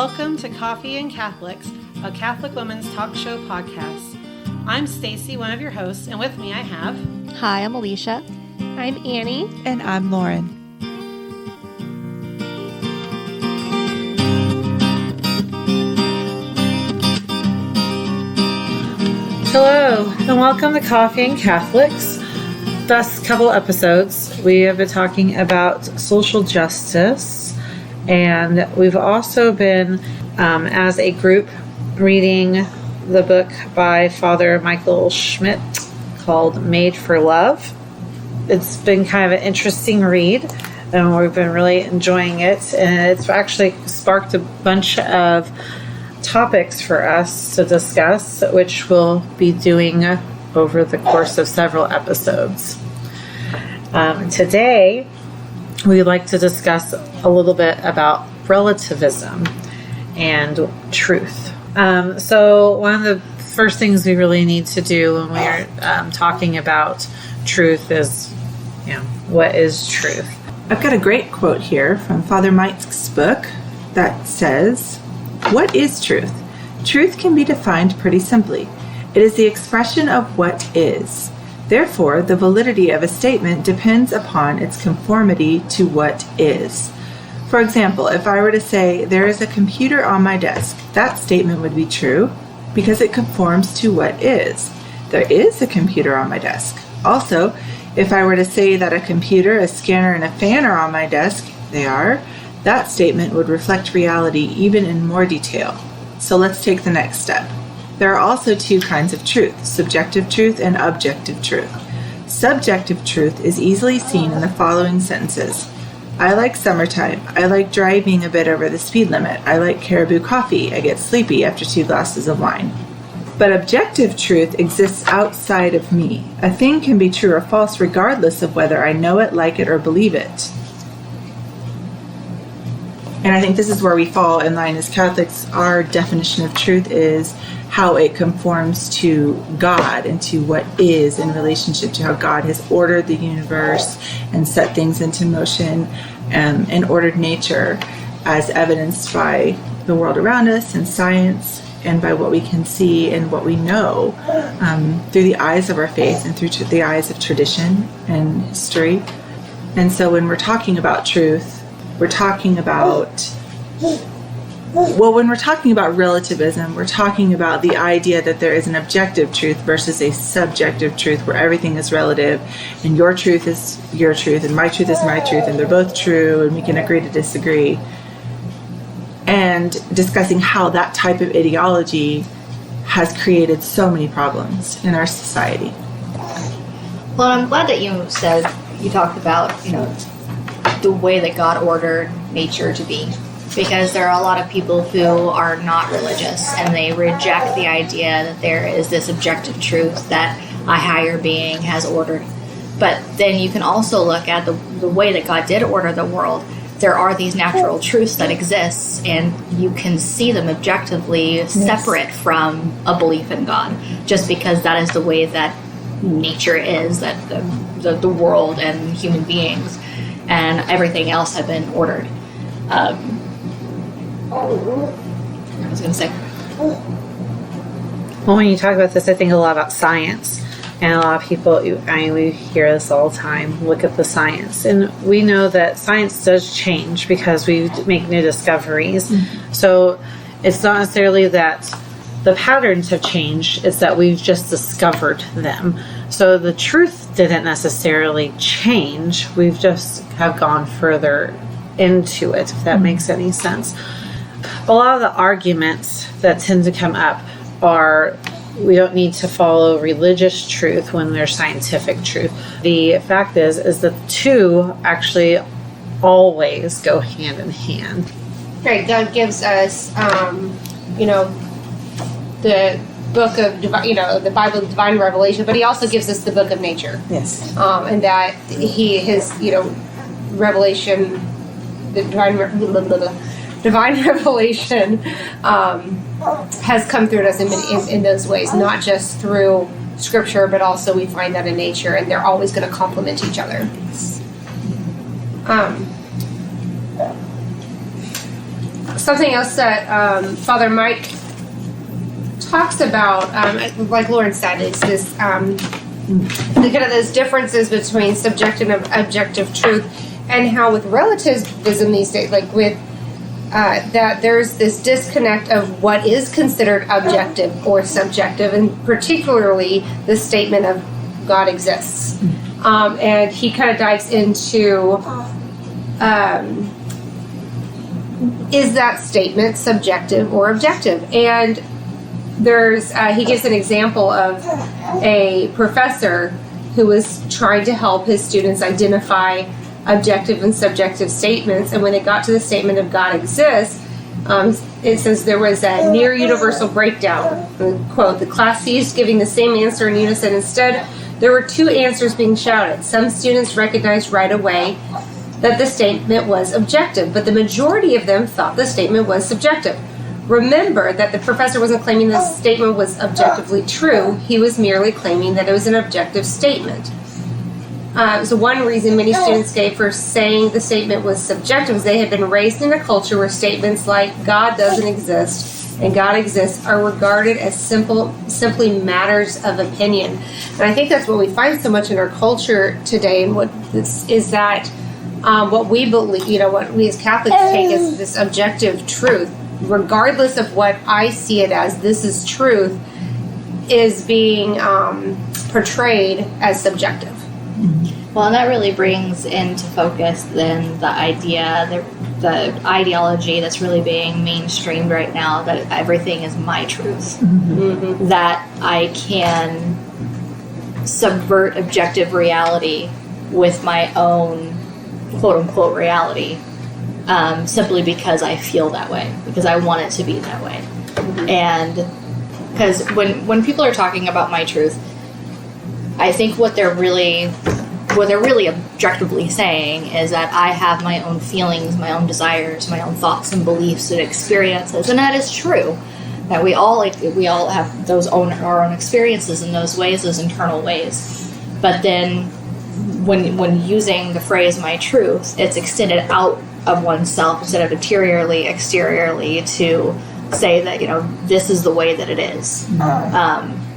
Welcome to Coffee and Catholics, a Catholic women's talk show podcast. I'm Stacy, one of your hosts, and with me I have... Hi, I'm Alisha. I'm Annie. And I'm Lauren. Hello, and welcome to Coffee and Catholics. Last couple episodes, we have been talking about social justice, and we've also been, as a group, reading the book by Father Michael Schmitz called Made for Love. It's been kind of an interesting read, and we've been really enjoying it, and it's actually sparked a bunch of topics for us to discuss, which we'll be doing over the course of several episodes. Today, we'd like to discuss a little bit about relativism and truth. So one of the first things we really need to do when we're talking about truth is, what is truth? I've got a great quote here from Father Mike's book that says, "What is truth? Truth can be defined pretty simply. It is the expression of what is. Therefore, the validity of a statement depends upon its conformity to what is. For example, if I were to say, 'There is a computer on my desk,' that statement would be true because it conforms to what is. There is a computer on my desk. Also, if I were to say that a computer, a scanner, and a fan are on my desk, they are, that statement would reflect reality even in more detail. So let's take the next step. There are also two kinds of truth, subjective truth and objective truth. Subjective truth is easily seen in the following sentences. I like summertime. I like driving a bit over the speed limit. I like Caribou coffee. I get sleepy after 2 glasses of wine. But objective truth exists outside of me. A thing can be true or false regardless of whether I know it, like it, or believe it." And I think this is where we fall in line as Catholics. Our definition of truth is how it conforms to God and to what is in relationship to how God has ordered the universe and set things into motion and ordered nature, as evidenced by the world around us and science and by what we can see and what we know through the eyes of our faith and through the eyes of tradition and history. And so when we're talking about truth, we're talking about, when we're talking about relativism, we're talking about the idea that there is an objective truth versus a subjective truth where everything is relative and your truth is your truth and my truth is my truth and they're both true and we can agree to disagree. And discussing how that type of ideology has created so many problems in our society. Well, I'm glad that you talked about, the way that God ordered nature to be. Because there are a lot of people who are not religious and they reject the idea that there is this objective truth that a higher being has ordered. But then you can also look at the way that God did order the world. There are these natural truths that exist, and you can see them objectively separate from a belief in God, just because that is the way that nature is, that the world and human beings and everything else have been ordered. I was going to say. Well, when you talk about this, I think a lot about science. And a lot of people, we hear this all the time, look at the science. And we know that science does change because we make new discoveries. Mm-hmm. So it's not necessarily that the patterns have changed, it's that we've just discovered them. So the truth didn't necessarily change, we've just have gone further into it, if that makes any sense. A lot of the arguments that tend to come up are, we don't need to follow religious truth when there's scientific truth. The fact is that the two actually always go hand in hand. Right, God gives us, the book of, the Bible, divine revelation, but he also gives us the book of nature. Yes. And that his revelation, the divine revelation has come through us in those ways, not just through scripture, but also we find that in nature, and they're always going to complement each other. something else that Father Mike talks about, like Lauren said, is this the kind of those differences between subjective and objective truth, and how with relativism these days, like with that there's this disconnect of what is considered objective or subjective, and particularly the statement of God exists. And he kind of dives into is that statement subjective or objective? And there's he gives an example of a professor who was trying to help his students identify objective and subjective statements, and when they got to the statement of God exists, it says there was a near universal breakdown. Quote, the class ceased giving the same answer in unison. Instead, there were two answers being shouted. Some students recognized right away that the statement was objective, but the majority of them thought the statement was subjective. Remember that the professor wasn't claiming the statement was objectively true. He was merely claiming that it was an objective statement. So one reason many students gave for saying the statement was subjective is they had been raised in a culture where statements like God doesn't exist and God exists are regarded as simply matters of opinion. And I think that's what we find so much in our culture today, and what this is that what we believe, what we as Catholics take as this objective truth, regardless of what I see it as, this is truth, is being portrayed as subjective. Well, and that really brings into focus then the idea, the ideology that's really being mainstreamed right now, that everything is my truth. Mm-hmm. That I can subvert objective reality with my own quote-unquote reality, simply because I feel that way, because I want it to be that way. Mm-hmm. And because when people are talking about my truth, I think what they're really objectively saying is that I have my own feelings, my own desires, my own thoughts and beliefs and experiences, and that is true. That we all have our own experiences in those ways, those internal ways. But then, when using the phrase "my truth," it's extended out of oneself instead of exteriorly to say that this is the way that it is.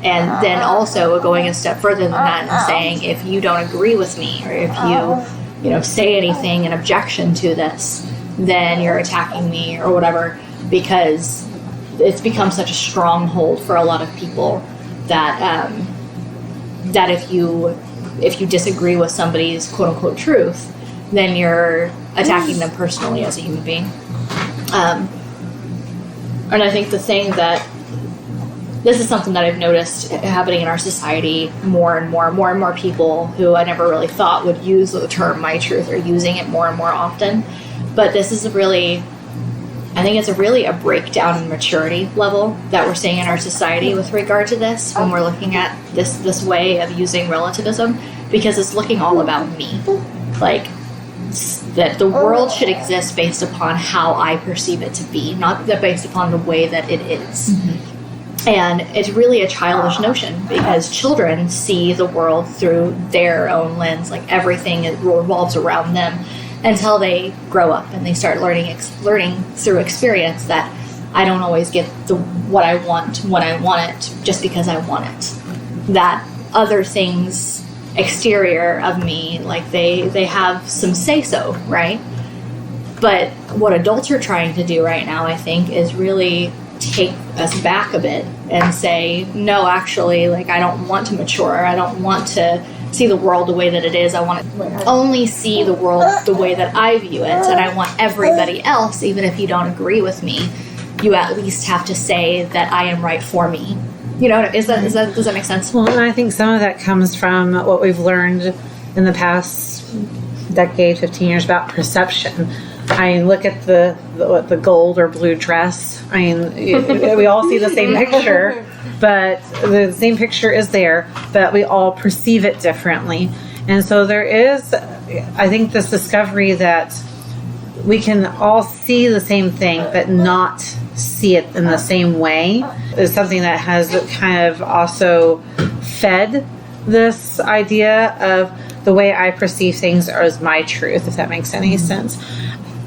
And then also going a step further than that and saying, if you don't agree with me, or if you say anything in objection to this, then you're attacking me or whatever, because it's become such a stronghold for a lot of people that that if you disagree with somebody's quote unquote truth, then you're attacking them personally as a human being. And I think the thing that this is something that I've noticed happening in our society more and more people who I never really thought would use the term "my truth" or using it more and more often. But this is I think it's a breakdown in maturity level that we're seeing in our society with regard to this when we're looking at this way of using relativism, because it's looking all about me. Like, that the world should exist based upon how I perceive it to be, not based upon the way that it is. Mm-hmm. And it's really a childish notion, because children see the world through their own lens, like everything revolves around them, until they grow up and they start learning through experience that I don't always get what I want when I want it just because I want it. That other things exterior of me, like they have some say-so, right? But what adults are trying to do right now, I think, is really take us back a bit and say, no, actually, like, I don't want to mature. I don't want to see the world the way that it is. I want to only see the world the way that I view it, and I want everybody else, even if you don't agree with me, you at least have to say that I am right for me. Does that make sense? Well, and I think some of that comes from what we've learned in the past decade, 15 years about perception. I mean, look at the gold or blue dress. I mean, we all see the same picture, but the same picture is there, but we all perceive it differently. And so there is, I think, this discovery that we can all see the same thing, but not see it in the same way is something that has kind of also fed this idea of the way I perceive things as my truth, if that makes any sense.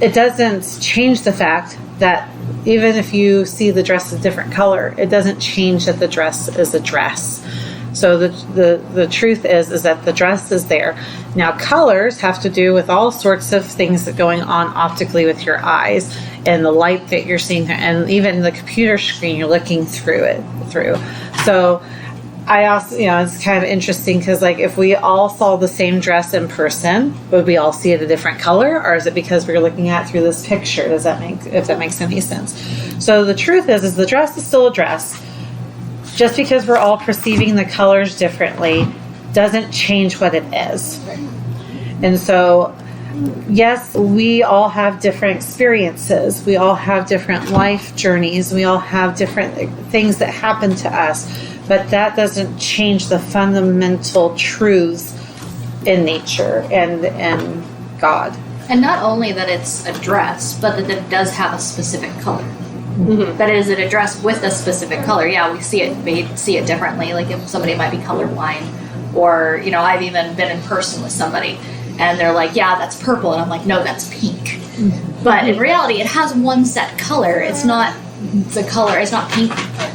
it doesn't change the fact that even if you see the dress a different color, it doesn't change that the dress is a dress. So the truth is that the dress is there. Now, colors have to do with all sorts of things that going on optically with your eyes and the light that you're seeing, and even the computer screen you're looking through. So I also, it's kind of interesting because, like, if we all saw the same dress in person, would we all see it a different color, or is it because we're looking at it through this picture? If that makes any sense? So the truth is the dress is still a dress. Just because we're all perceiving the colors differently doesn't change what it is. And so, yes, we all have different experiences. We all have different life journeys. We all have different things that happen to us. But that doesn't change the fundamental truths in nature and God. And not only that it's a dress, but that it does have a specific color. Mm-hmm. That it is a dress with a specific color. Yeah, we see it differently. Like if somebody might be colorblind, or I've even been in person with somebody, and they're like, "Yeah, that's purple," and I'm like, "No, that's pink." Mm-hmm. But in reality, it has one set color. It's not the color. It's not pink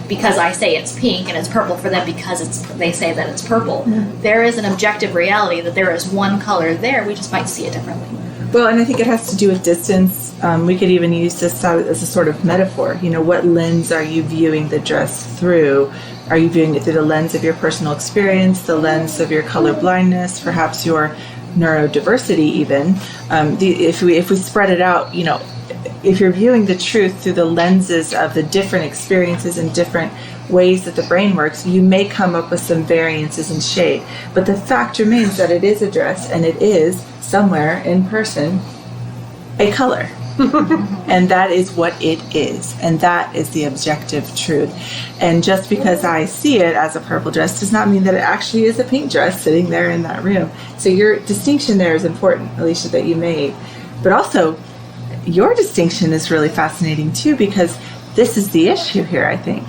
because I say it's pink, and it's purple for them because they say that it's purple. Mm-hmm. There is an objective reality that there is one color there. We just might see it differently. Well, and I think it has to do with distance. We could even use this as a sort of metaphor. What lens are you viewing the dress through? Are you viewing it through the lens of your personal experience, the lens of your color blindness, perhaps your neurodiversity even? If we spread it out, if you're viewing the truth through the lenses of the different experiences and different ways that the brain works, you may come up with some variances in shade. But the fact remains that it is a dress, and it is somewhere in person a color. And that is what it is, and that is the objective truth. And just because I see it as a purple dress does not mean that it actually is a pink dress sitting there in that room. So your distinction there is important, Alisha, that you made. But also, your distinction is really fascinating too, because this is the issue here, I think.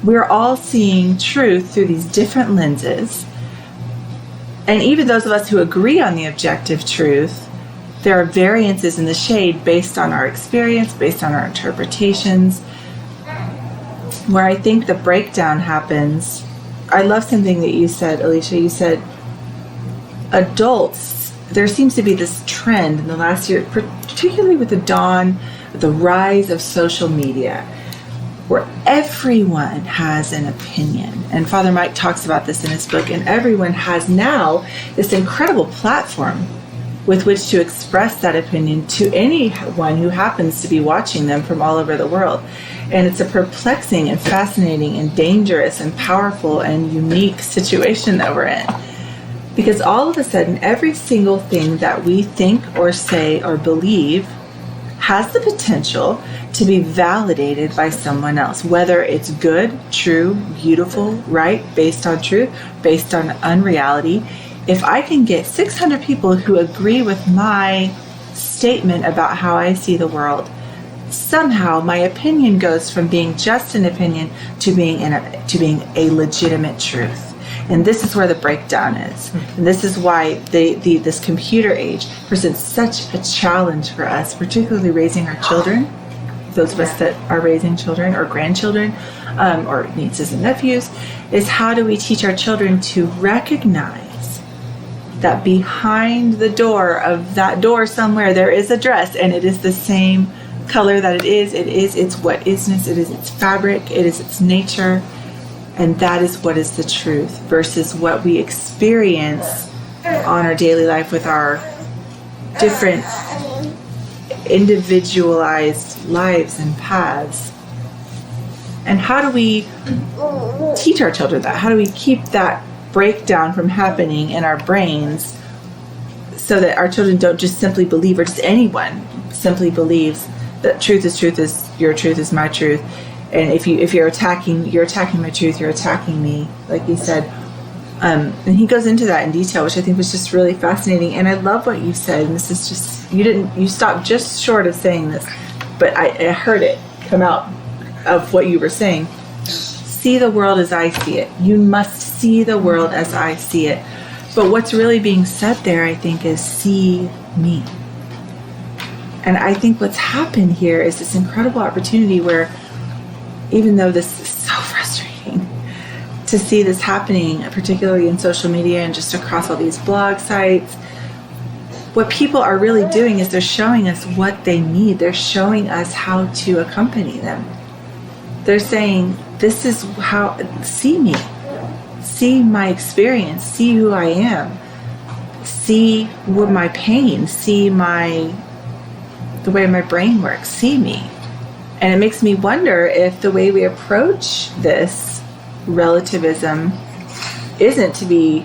We're all seeing truth through these different lenses. And even those of us who agree on the objective truth, there are variances in the shade based on our experience, based on our interpretations. Where I think the breakdown happens, I love something that you said, Alisha. You said, adults, there seems to be this trend in the last year, particularly with the rise of social media, where everyone has an opinion. And Father Mike talks about this in his book, and everyone has now this incredible platform with which to express that opinion to anyone who happens to be watching them from all over the world. And it's a perplexing and fascinating and dangerous and powerful and unique situation that we're in. Because all of a sudden, every single thing that we think or say or believe has the potential to be validated by someone else, whether it's good, true, beautiful, right, based on truth, based on unreality. If I can get 600 people who agree with my statement about how I see the world, somehow my opinion goes from being just an opinion to being a legitimate truth. And this is where the breakdown is. And this is why this computer age presents such a challenge for us, particularly raising our children, those of us that are raising children or grandchildren, or nieces and nephews, is how do we teach our children to recognize that behind the door of that door somewhere there is a dress, and it is the same color that it is its what isness, it is its fabric, it is its nature, and that is what is the truth versus what we experience on our daily life with our different individualized lives and paths. And how do we teach our children that? How do we keep that breakdown from happening in our brains so that our children don't just simply believe, or just anyone simply believes that truth is your truth is my truth, and if you're attacking my truth, you're attacking me, like he said. And he goes into that in detail, which I think was just really fascinating. And I love what you said, and this is just, you stopped just short of saying this, but I heard it come out of what you were saying. See the world as I see it. You must see the world as I see it. But what's really being said there, I think, is see me. And I think what's happened here is this incredible opportunity where, even though this is so frustrating to see this happening, particularly in social media and just across all these blog sites, what people are really doing is they're showing us what they need. They're showing us how to accompany them. They're saying, this is how, see me, see my experience, see who I am, see what my pain, see the way my brain works, see me. And it makes me wonder if the way we approach this relativism isn't to be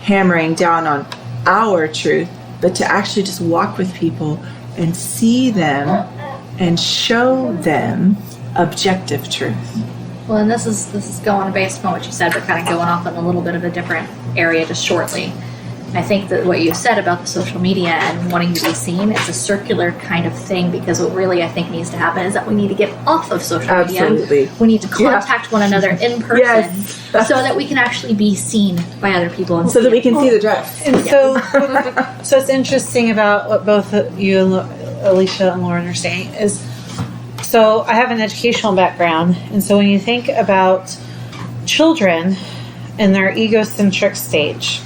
hammering down on our truth, but to actually just walk with people and see them and show them objective truth. Well, and this is going based on what you said, but kind of going off in a little bit of a different area just shortly. I think that what you said about the social media and wanting to be seen is a circular kind of thing, because what really I think needs to happen is that we need to get off of social media. Absolutely. We need to contact one another in person, Yes. so that we can actually be seen by other people. And So that we can see the dress. And so it's interesting about what both you and Alisha and Lauren are saying is, so I have an educational background, and so when you think about children in their egocentric stage,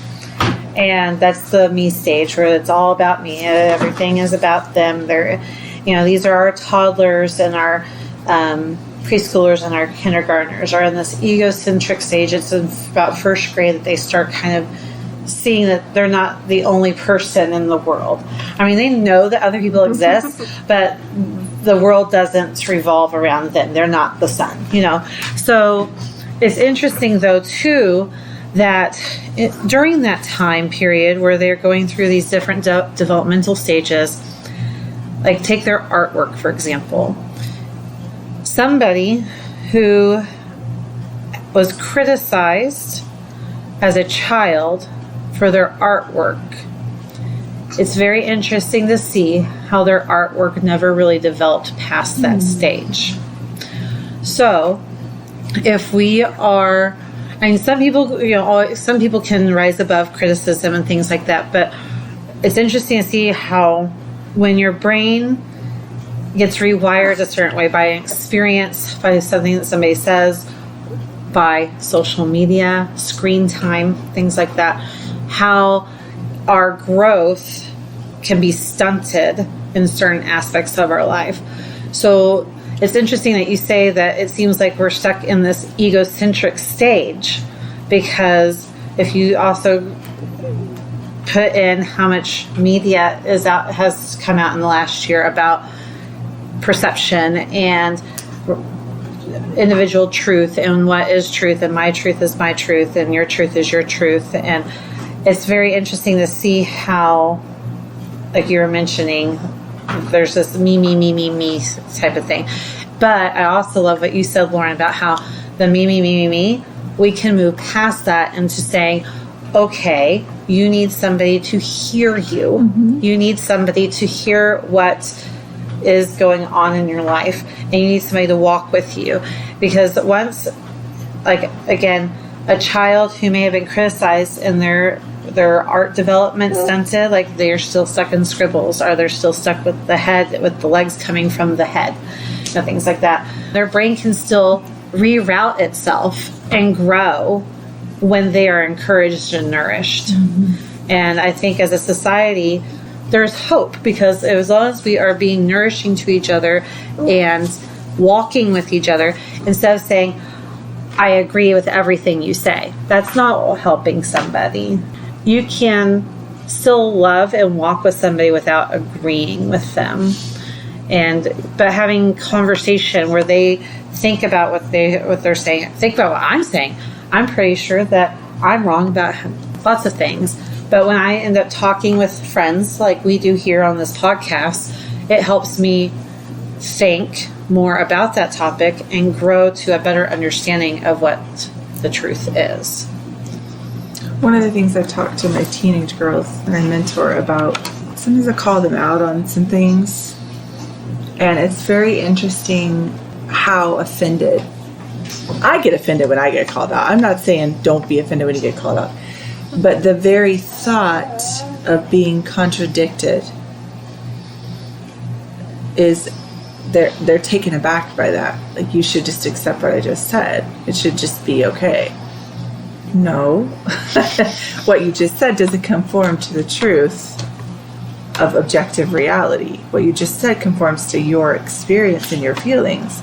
and that's the me stage where it's all about me, everything is about them. They're, these are our toddlers and our preschoolers and our kindergartners are in this egocentric stage. It's in about first grade that they start kind of seeing that they're not the only person in the world. I mean, they know that other people exist, but the world doesn't revolve around them. They're not the sun, So it's interesting, though, too, that during that time period where they're going through these different developmental stages, like take their artwork, for example. Somebody who was criticized as a child for their artwork, it's very interesting to see how their artwork never really developed past that stage. So if we are, some people can rise above criticism and things like that, but it's interesting to see how when your brain gets rewired a certain way by an experience, by something that somebody says, by social media, screen time, things like that, how our growth can be stunted in certain aspects of our life. So it's interesting that you say that it seems like we're stuck in this egocentric stage, because if you also put in how much media has come out in the last year about perception and individual truth and what is truth, and my truth is my truth and your truth is your truth, and it's very interesting to see how, like you were mentioning, there's this me type of thing. But I also love what you said, Lauren, about how the me, we can move past that into saying, okay, you need somebody to hear you. Mm-hmm. You need somebody to hear what is going on in your life, and you need somebody to walk with you. Because once, like, again, a child who may have been criticized in their art development stunted, like they're still stuck in scribbles, or they're still stuck with the head, with the legs coming from the head, things like that. Their brain can still reroute itself and grow when they are encouraged and nourished. Mm-hmm. And I think as a society, there's hope, because as long as we are being nourishing to each other and walking with each other, instead of saying, I agree with everything you say, that's not helping somebody. You can still love and walk with somebody without agreeing with them, but having conversation where they think about what they're saying, think about what I'm saying. I'm pretty sure that I'm wrong about lots of things, but when I end up talking with friends like we do here on this podcast, it helps me think more about that topic and grow to a better understanding of what the truth is. One of the things I talk to my teenage girls that I mentor about, sometimes I call them out on some things, and it's very interesting how offended. I get offended when I get called out. I'm not saying don't be offended when you get called out, but the very thought of being contradicted is they're taken aback by that. Like, you should just accept what I just said. It should just be okay. No. What you just said doesn't conform to the truth of objective reality. What you just said conforms to your experience and your feelings.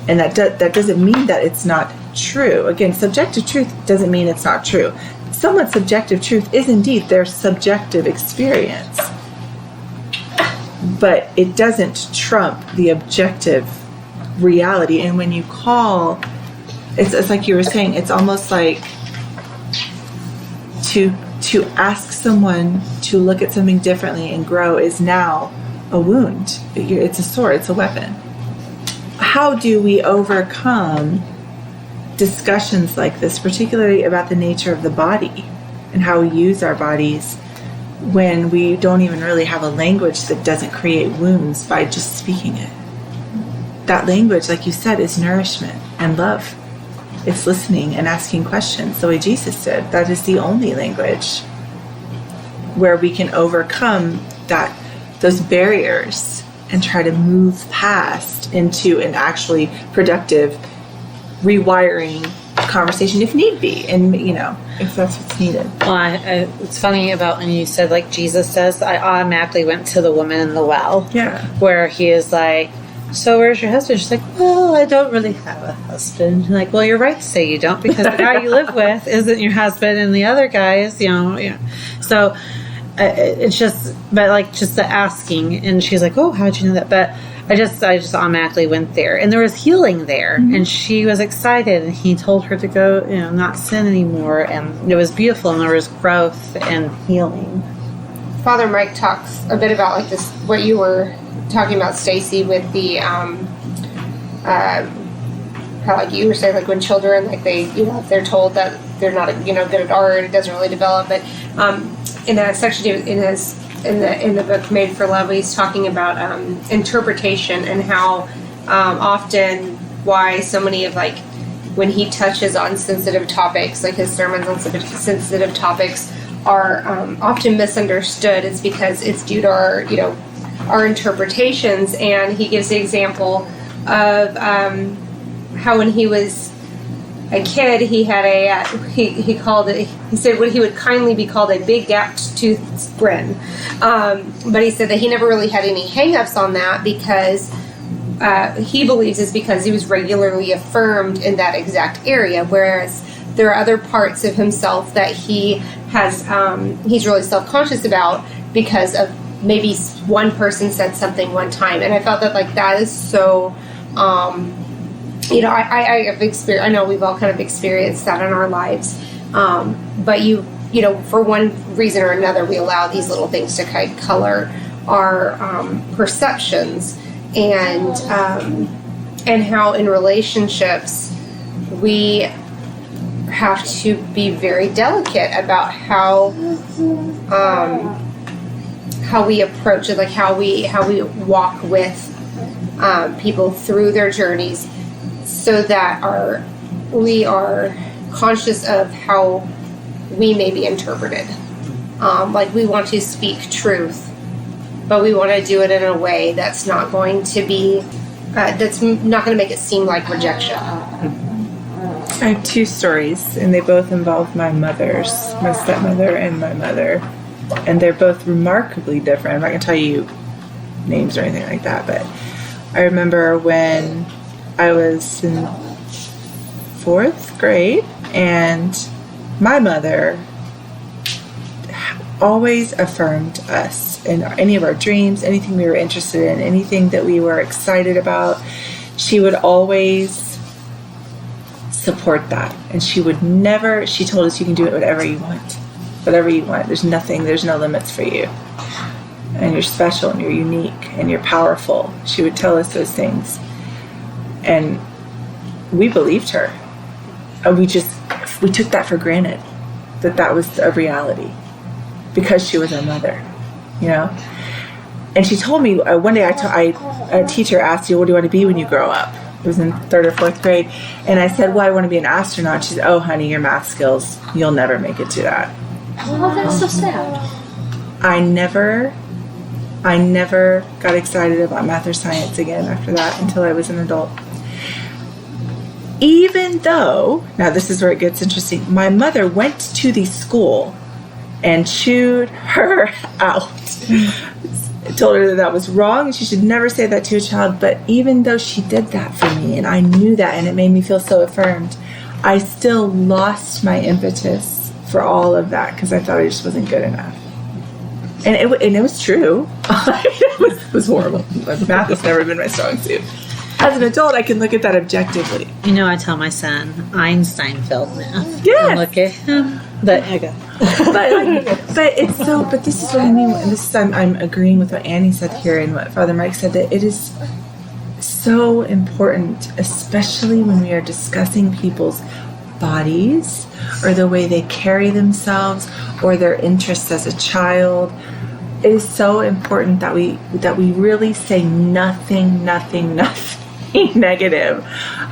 And that doesn't mean that it's not true. Again, subjective truth doesn't mean it's not true. Someone's subjective truth is indeed their subjective experience. But it doesn't trump the objective reality. And when you call, it's like you were saying, it's almost like to ask someone to look at something differently and grow is now a wound. It's a sword, it's a weapon. How do we overcome discussions like this, particularly about the nature of the body and how we use our bodies, when we don't even really have a language that doesn't create wounds by just speaking it? That language, like you said, is nourishment and love. It's listening and asking questions the way Jesus did. That is the only language where we can overcome those barriers and try to move past into an actually productive rewiring conversation if need be, and if that's what's needed. Well, it's funny about when you said, like Jesus says, I automatically went to the woman in the well. Yeah. Where he is like, so where's your husband? She's like, well, I don't really have a husband. I'm like, well, you're right to say you don't, because the guy you live with isn't your husband, and the other guy is, So it's just, but like just the asking, and she's like, oh, how'd you know that? But I just automatically went there, and there was healing there, and she was excited, and he told her to go, not sin anymore, and it was beautiful, and there was growth and healing. Father Mike talks a bit about like this, what you were talking about, Stacy, with the how, like you were saying, like when children, like they, if they're told that they're not, good at art, it doesn't really develop. But in a section in the book Made for Love, he's talking about interpretation, and how often why so many of, like, when he touches on sensitive topics, like his sermons on sensitive topics are often misunderstood. It's because it's due to our interpretations. And he gives the example of how when he was a kid, he had he said what he would kindly be called a big gapped tooth grin, but he said that he never really had any hang-ups on that, because he believes it's because he was regularly affirmed in that exact area, whereas there are other parts of himself that he has he's really self-conscious about because of maybe one person said something one time. And I felt that, like, that is so I have experienced, I know we've all kind of experienced that in our lives, but for one reason or another, we allow these little things to kind of color our perceptions, and how in relationships we have to be very delicate about how we approach it, like how we walk with people through their journeys, so that we are conscious of how we may be interpreted. Like, we want to speak truth, but we want to do it in a way that's not going to be, that's not going to make it seem like rejection. I have two stories, and they both involve my stepmother and my mother. And they're both remarkably different. I'm not going to tell you names or anything like that, but I remember when I was in 4th grade, and my mother always affirmed us in any of our dreams, anything we were interested in, anything that we were excited about. She would always support that. And she told us, you can do it whatever you want. Whatever you want. There's no limits for you. And you're special, and you're unique, and you're powerful. She would tell us those things. And we believed her. And we took that for granted, that was a reality, because she was our mother, And she told me, one day a teacher asked you, what do you want to be when you grow up? It was in 3rd or 4th grade. And I said, well, I want to be an astronaut. She said, oh, honey, your math skills, you'll never make it to that. Oh, that's so sad. I never I never got excited about math or science again after that until I was an adult. Even though, now this is where it gets interesting, my mother went to the school and chewed her out. Told her that was wrong and she should never say that to a child. But even though she did that for me and I knew that and it made me feel so affirmed, I still lost my impetus for all of that because I thought I just wasn't good enough. And it was true. It was horrible. Math has never been my strong suit. As an adult, I can look at that objectively. You know, I tell my son, Einstein failed math. Yes. And look at him. But it's so. But this is what I mean. And this is I'm agreeing with what Annie said here and what Father Mike said, that it is so important, especially when we are discussing people's bodies or the way they carry themselves or their interests as a child. It is so important that we really say nothing negative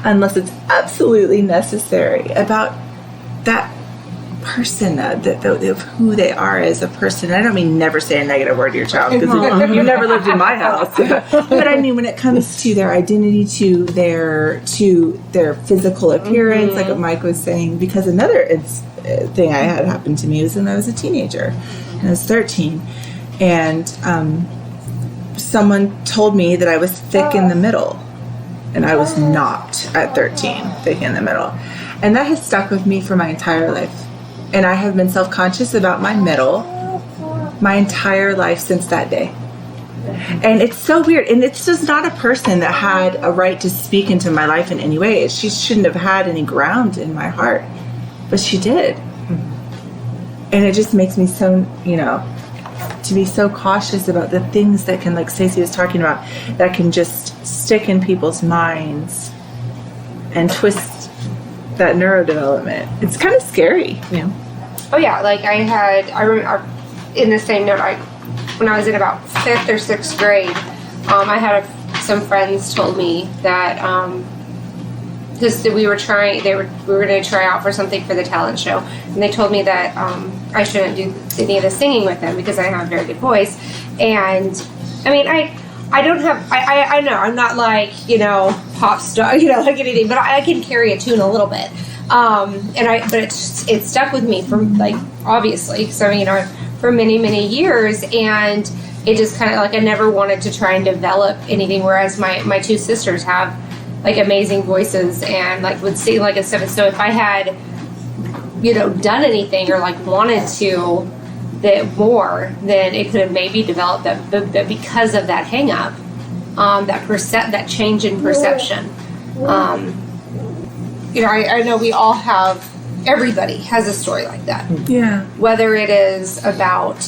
unless it's absolutely necessary about that person, of who they are as a person. I don't mean never say a negative word to your child because you've never lived in my house. But I mean when it comes to their identity, to their physical appearance, like what Mike was saying. Because another thing I had happen to me was when I was a teenager, and I was 13, and someone told me that I was thick in the middle. And I was not at 13 thick in the middle. And that has stuck with me for my entire life. And I have been self-conscious about my middle my entire life since that day. And it's so weird. And it's just not a person that had a right to speak into my life in any way. She shouldn't have had any ground in my heart. But she did. And it just makes me so, to be so cautious about the things that can, like Stacy was talking about, that can just stick in people's minds and twist that neurodevelopment. It's kind of scary. yeah. Oh yeah, like I remember in the same note, when I was in about 5th or 6th grade, I had some friends told me that we were going to try out for something for the talent show, and they told me that I shouldn't do any of the singing with them because I have a very good voice. And I mean, I don't have, I know I'm not like, pop star, like anything, but I can carry a tune a little bit. But it stuck with me from, like, obviously, so, for many, many years. And it just kind of, like, I never wanted to try and develop anything, whereas my two sisters have, like, amazing voices and, like, would sing, like, and stuff. And so if I had, done anything or, like, wanted to that more, then it could have maybe developed that. But because of that hang up, that change in perception, I know we all have, everybody has a story like that. Yeah. Whether it is about,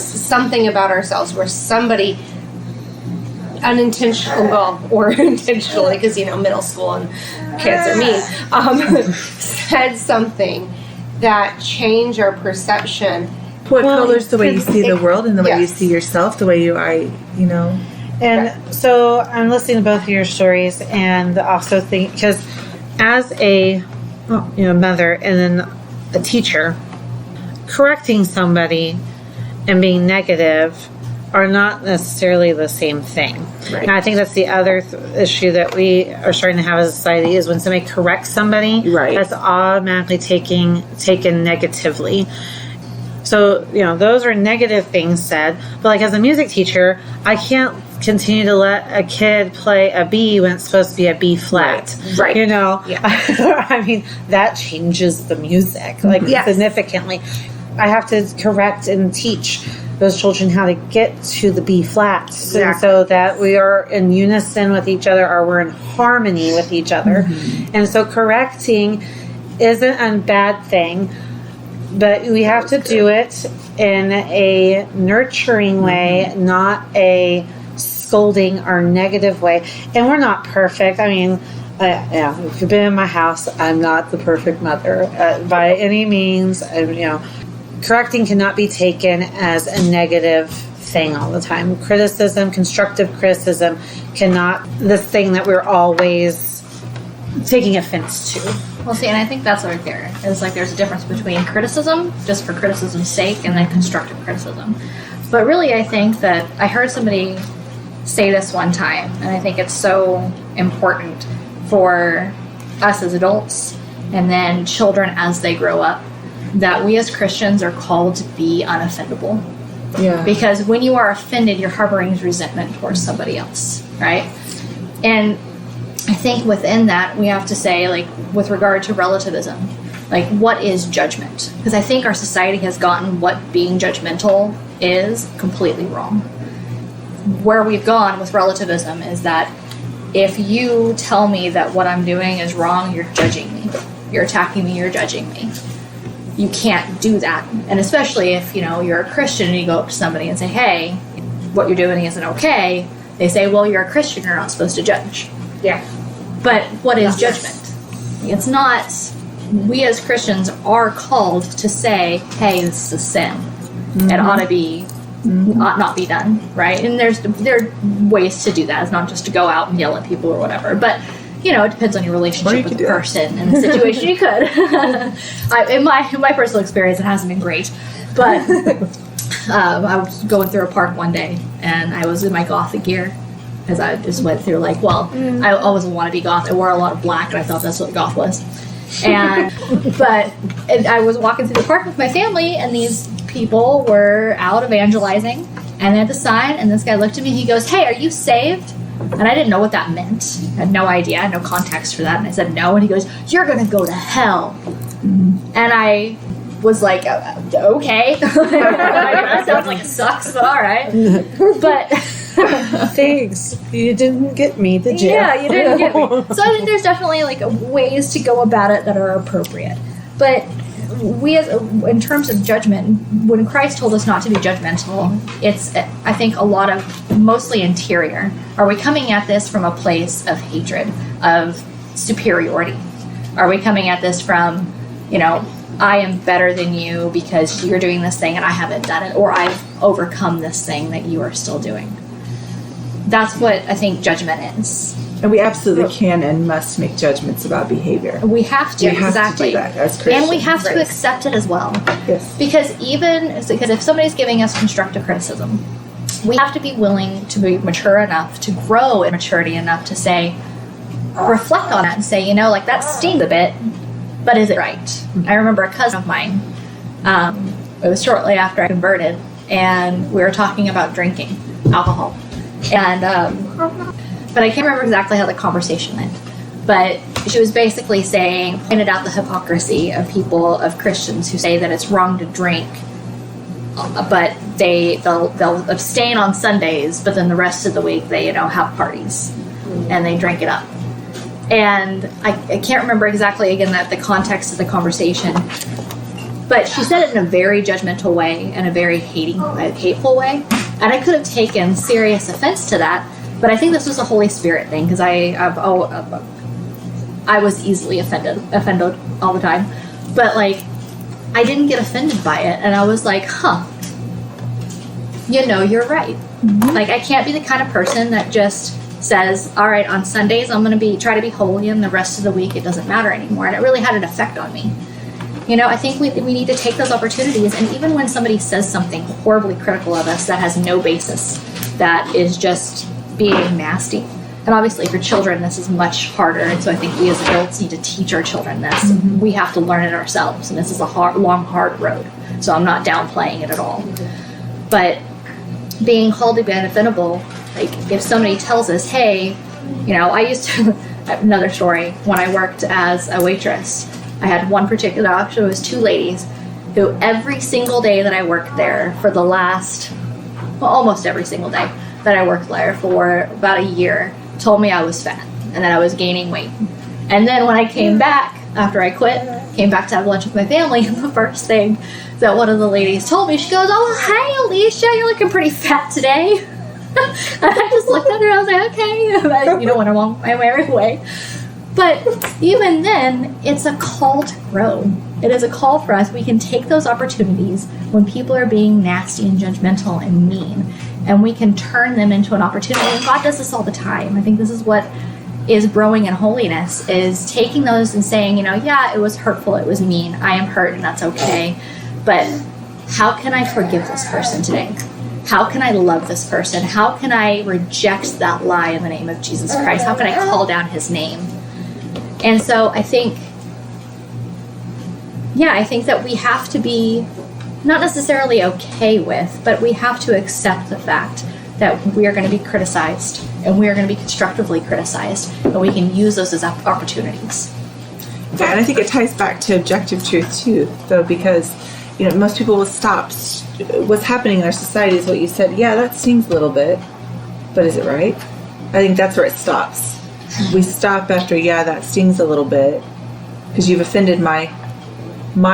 something about ourselves where somebody or intentionally, because, middle school and kids are mean, said something that changed our perception. What colors the way you see the world and the way you see yourself, the way And so I'm listening to both of your stories, and also think, because as a mother and then a teacher, correcting somebody and being negative are not necessarily the same thing. Right. And I think that's the other issue that we are starting to have as a society, is when somebody corrects somebody, that's automatically taken negatively. So, those are negative things said. But, like, as a music teacher, I can't continue to let a kid play a B when it's supposed to be a B flat. Right. I mean, that changes the music, like, significantly. I have to correct and teach those children how to get to the B flat, so that we are in unison with each other, or we're in harmony with each other. Mm-hmm. And so correcting isn't a bad thing, but we have to do it in a nurturing way, not a scolding or negative way. And we're not perfect. I mean, if you've been in my house, I'm not the perfect mother by any means. Correcting cannot be taken as a negative thing all the time. Criticism, constructive criticism, cannot this thing that we're always taking offense to. Well, see, and I think that's right there. It's like there's a difference between criticism, just for criticism's sake, and then constructive criticism. But really, I think that I heard somebody say this one time, and I think it's so important for us as adults and then children as they grow up, that we as Christians are called to be unoffendable. Yeah. Because when you are offended, you're harboring resentment towards somebody else, right? And I think within that, we have to say, like, with regard to relativism, like, what is judgment? Because I think our society has gotten what being judgmental is completely wrong. Where we've gone with relativism is that if you tell me that what I'm doing is wrong, you're judging me. You're attacking me, you're judging me. You can't do that. And especially if, you know, you're a Christian and you go up to somebody and say, hey, what you're doing isn't okay. They say, well, you're a Christian, you're not supposed to judge. Yeah. But what is judgment? It's not, we as Christians are called to say, hey, this is a sin. It ought to be, ought not be done, right? And there are ways to do that. It's not just to go out and yell at people or whatever. But, you know, it depends on your relationship with the person and the situation. You could. In my personal experience, it hasn't been great. But I was going through a park one day, and I was in my gothic gear. Because I just went through, like, well, I always wanted to be goth. I wore a lot of black, and I thought that's what goth was. And I was walking through the park with my family, and these people were out evangelizing, and they had the sign, and this guy looked at me, he goes, hey, are you saved? And I didn't know what that meant. I had no idea. I had no context for that. And I said, no. And he goes, you're going to go to hell. And I was like, okay. That sounds like it sucks, but all right. But thanks. You didn't get me, did you? Yeah, you didn't get me. So I think there's definitely, like, ways to go about it that are appropriate. But we, in terms of judgment, when Christ told us not to be judgmental, it's, I think, a lot of mostly interior. Are we coming at this from a place of hatred, of superiority? Are we coming at this from, you know, I am better than you because you're doing this thing and I haven't done it, or I've overcome this thing that you are still doing? That's what I think judgment is. And we absolutely can and must make judgments about behavior. We have to, we have exactly. to do that as Christians. And we have to accept it as well. Yes. Because if somebody's giving us constructive criticism, we have to be willing to be mature enough, to grow in maturity enough to say, reflect on it and say, you know, like, that stings a bit, but is it right? Mm-hmm. I remember a cousin of mine, it was shortly after I converted, and we were talking about drinking alcohol. And, but I can't remember exactly how the conversation went. But she was basically pointed out the hypocrisy of people, of Christians who say that it's wrong to drink, but they'll abstain on Sundays, but then the rest of the week they, you know, have parties and they drink it up. And I can't remember exactly, again, the context of the conversation, but she said it in a very judgmental way and a very hateful way. And I could have taken serious offense to that, but I think this was a Holy Spirit thing, because I was easily offended all the time. But, like, I didn't get offended by it, and I was like, you know, you're right. Mm-hmm. Like, I can't be the kind of person that just says, all right, on Sundays I'm going to try to be holy, and the rest of the week it doesn't matter anymore. And it really had an effect on me. You know, I think we need to take those opportunities, and even when somebody says something horribly critical of us that has no basis, that is just being nasty. And obviously for children this is much harder, and so I think we as adults need to teach our children this. Mm-hmm. We have to learn it ourselves, and this is a long, hard road. So I'm not downplaying it at all. But being called to be unoffendable, like, if somebody tells us, hey, you know, I used to, another story, when I worked as a waitress, I had one particular, actually it was two ladies, who every single day that I worked there for the last, well, almost every single day that I worked there for about a year, told me I was fat and that I was gaining weight. And then when I came back, after I quit, came back to have lunch with my family, and the first thing that one of the ladies told me, she goes, oh, hey, Alisha, you're looking pretty fat today. And I just looked at her, I was like, okay. You know, went along my merry way. But even then, it's a call to grow. It is a call for us. We can take those opportunities when people are being nasty and judgmental and mean, and we can turn them into an opportunity. And God does this all the time. I think this is what is growing in holiness, is taking those and saying, yeah, it was hurtful, it was mean, I am hurt, and that's okay. But how can I forgive this person today? How can I love this person? How can I reject that lie in the name of Jesus Christ? How can I call down his name? And so I think that we have to be not necessarily okay with, but we have to accept the fact that we are going to be criticized, and we are going to be constructively criticized, and we can use those as opportunities. Yeah, and I think it ties back to objective truth too, though, because most people will stop. What's happening in our society is what you said. Yeah, that stings a little bit, but is it right? I think that's where it stops. We stop after, yeah, that stings a little bit, because you've offended my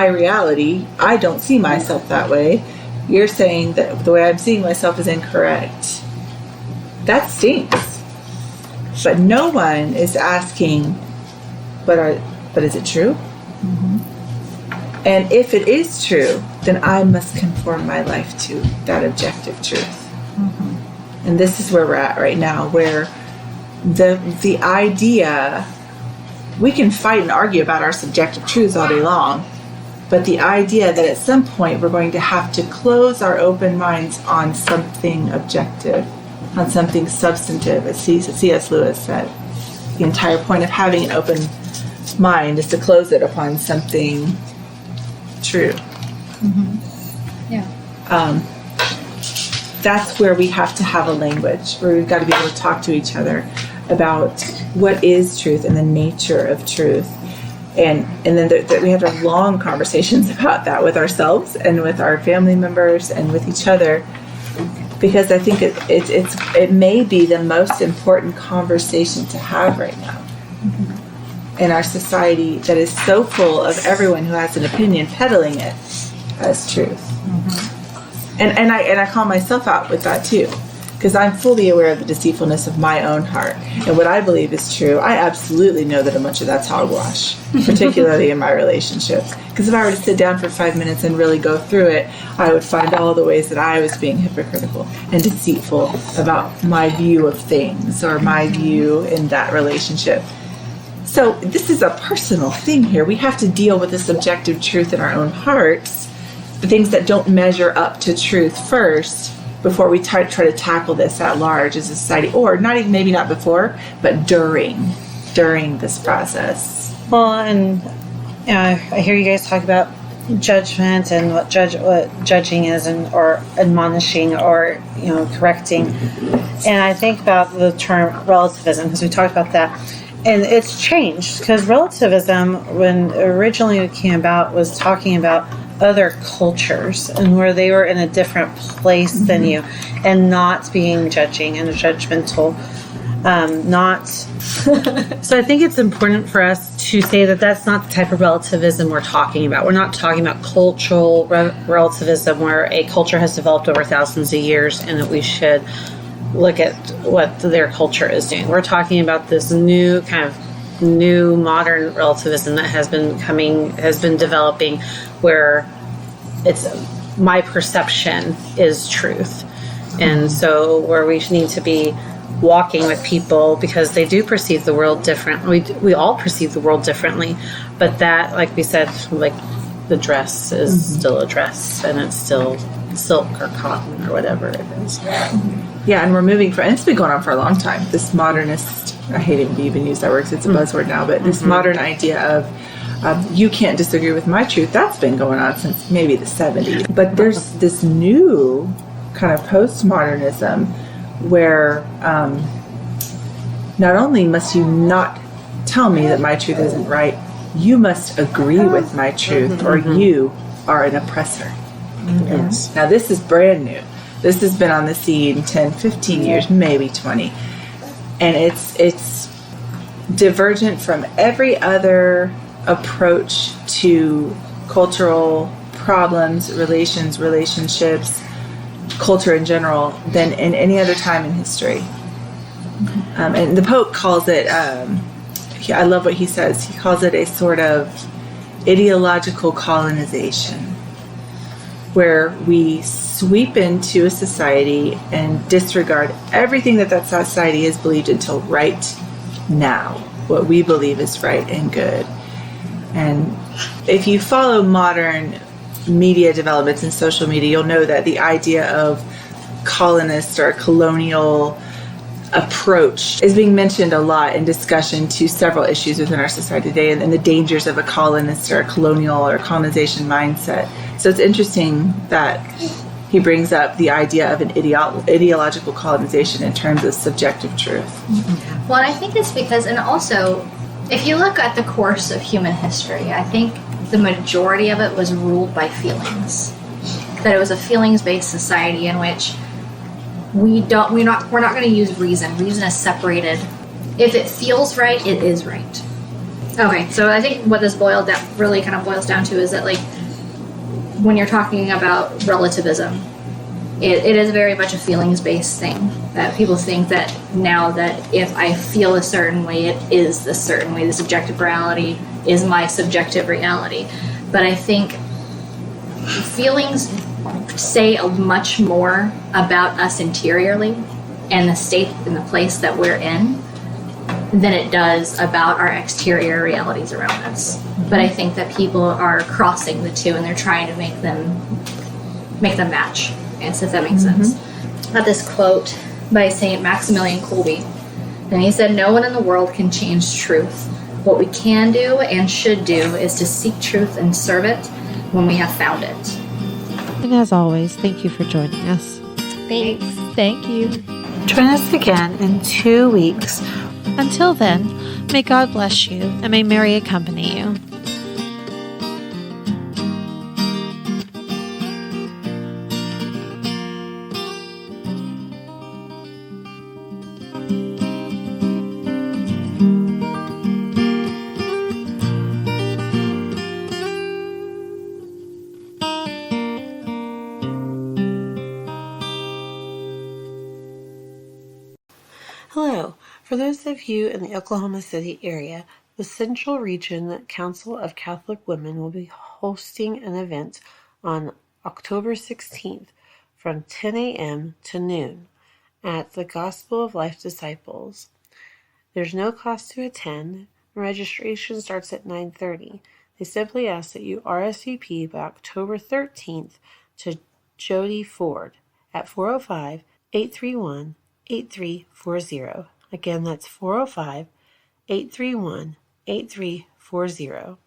reality. I don't see myself that way. You're saying that the way I'm seeing myself is incorrect. That stinks. But no one is asking, but is it true? Mm-hmm. And if it is true, then I must conform my life to that objective truth. Mm-hmm. And this is where we're at right now, where the idea, we can fight and argue about our subjective truths all day long, but the idea that at some point we're going to have to close our open minds on something objective, on something substantive, as C.S. Lewis said. The entire point of having an open mind is to close it upon something true. Mm-hmm. Yeah. That's where we have to have a language, where we've got to be able to talk to each other about what is truth and the nature of truth. And then we have to have long conversations about that with ourselves and with our family members and with each other, because I think it may be the most important conversation to have right now. Mm-hmm. In our society that is so full of everyone who has an opinion peddling it as truth. Mm-hmm. And I call myself out with that too, because I'm fully aware of the deceitfulness of my own heart and what I believe is true. I absolutely know that much of that's hogwash, particularly in my relationships. Because if I were to sit down for 5 minutes and really go through it, I would find all the ways that I was being hypocritical and deceitful about my view of things or my view in that relationship. So this is a personal thing here. We have to deal with the subjective truth in our own hearts, the things that don't measure up to truth first, before we try to tackle this at large as a society, or not even, maybe not before, but during this process. Well, and I hear you guys talk about judgment and what judging is, or admonishing, or correcting. And I think about the term relativism, because we talked about that. And it's changed, because relativism, when originally it came about, was talking about other cultures and where they were in a different place mm-hmm. than you, and not being judging and judgmental. So I think it's important for us to say that that's not the type of relativism we're talking about. We're not talking about cultural relativism, where a culture has developed over thousands of years and that we should look at what their culture is doing. We're talking about this new modern relativism that has been developing, where it's my perception is truth. And so where we need to be walking with people, because they do perceive the world differently. We all perceive the world differently, but that, like we said, like the dress is mm-hmm. still a dress, and it's still silk or cotton or whatever it is. Yeah, and we're moving from, and it's been going on for a long time, this modernist, I hate to even use that word because it's a buzzword now, but this mm-hmm. modern idea of you can't disagree with my truth, that's been going on since maybe the 70s. But there's this new kind of postmodernism where not only must you not tell me that my truth isn't right, you must agree with my truth mm-hmm. or you are an oppressor. Mm-hmm. Yes. Now this is brand new. This has been on the scene 10, 15 years, maybe 20. And it's divergent from every other approach to cultural problems, relationships, culture in general, than in any other time in history. And the Pope calls it, I love what he says, he calls it a sort of ideological colonization, where we sweep into a society and disregard everything that society has believed until right now, what we believe is right and good. And if you follow modern media developments in social media, you'll know that the idea of colonist or colonial approach is being mentioned a lot in discussion to several issues within our society today, and the dangers of a colonist or a colonial or colonization mindset. So it's interesting that he brings up the idea of an ideological colonization in terms of subjective truth. Well, and I think it's because, and also, if you look at the course of human history, I think the majority of it was ruled by feelings. That it was a feelings-based society in which we're not going to use reason. Reason is separated. If it feels right, it is right. Okay, so I think what this really kind of boils down to is that, like, when you're talking about relativism, it is very much a feelings-based thing. That people think that now that if I feel a certain way, it is the certain way. The subjective reality is my subjective reality. But I think feelings say much more about us interiorly and the state and the place that we're in than it does about our exterior realities around us. But I think that people are crossing the two and they're trying to make them match. If that makes sense. I got this quote by St. Maximilian Kolbe, and he said, "No one in the world can change truth. What we can do and should do is to seek truth and serve it when we have found it." And as always, thank you for joining us. Thanks. Thank you. Join us again in 2 weeks. Until then, may God bless you and may Mary accompany you. Hello. For those of you in the Oklahoma City area, the Central Region Council of Catholic Women will be hosting an event on October 16th from 10 a.m. to noon at the Gospel of Life Disciples. There's no cost to attend. Registration starts at 9:30. They simply ask that you RSVP by October 13th to Jody Ford at 405-831-8340. Again, that's 405-831-8340.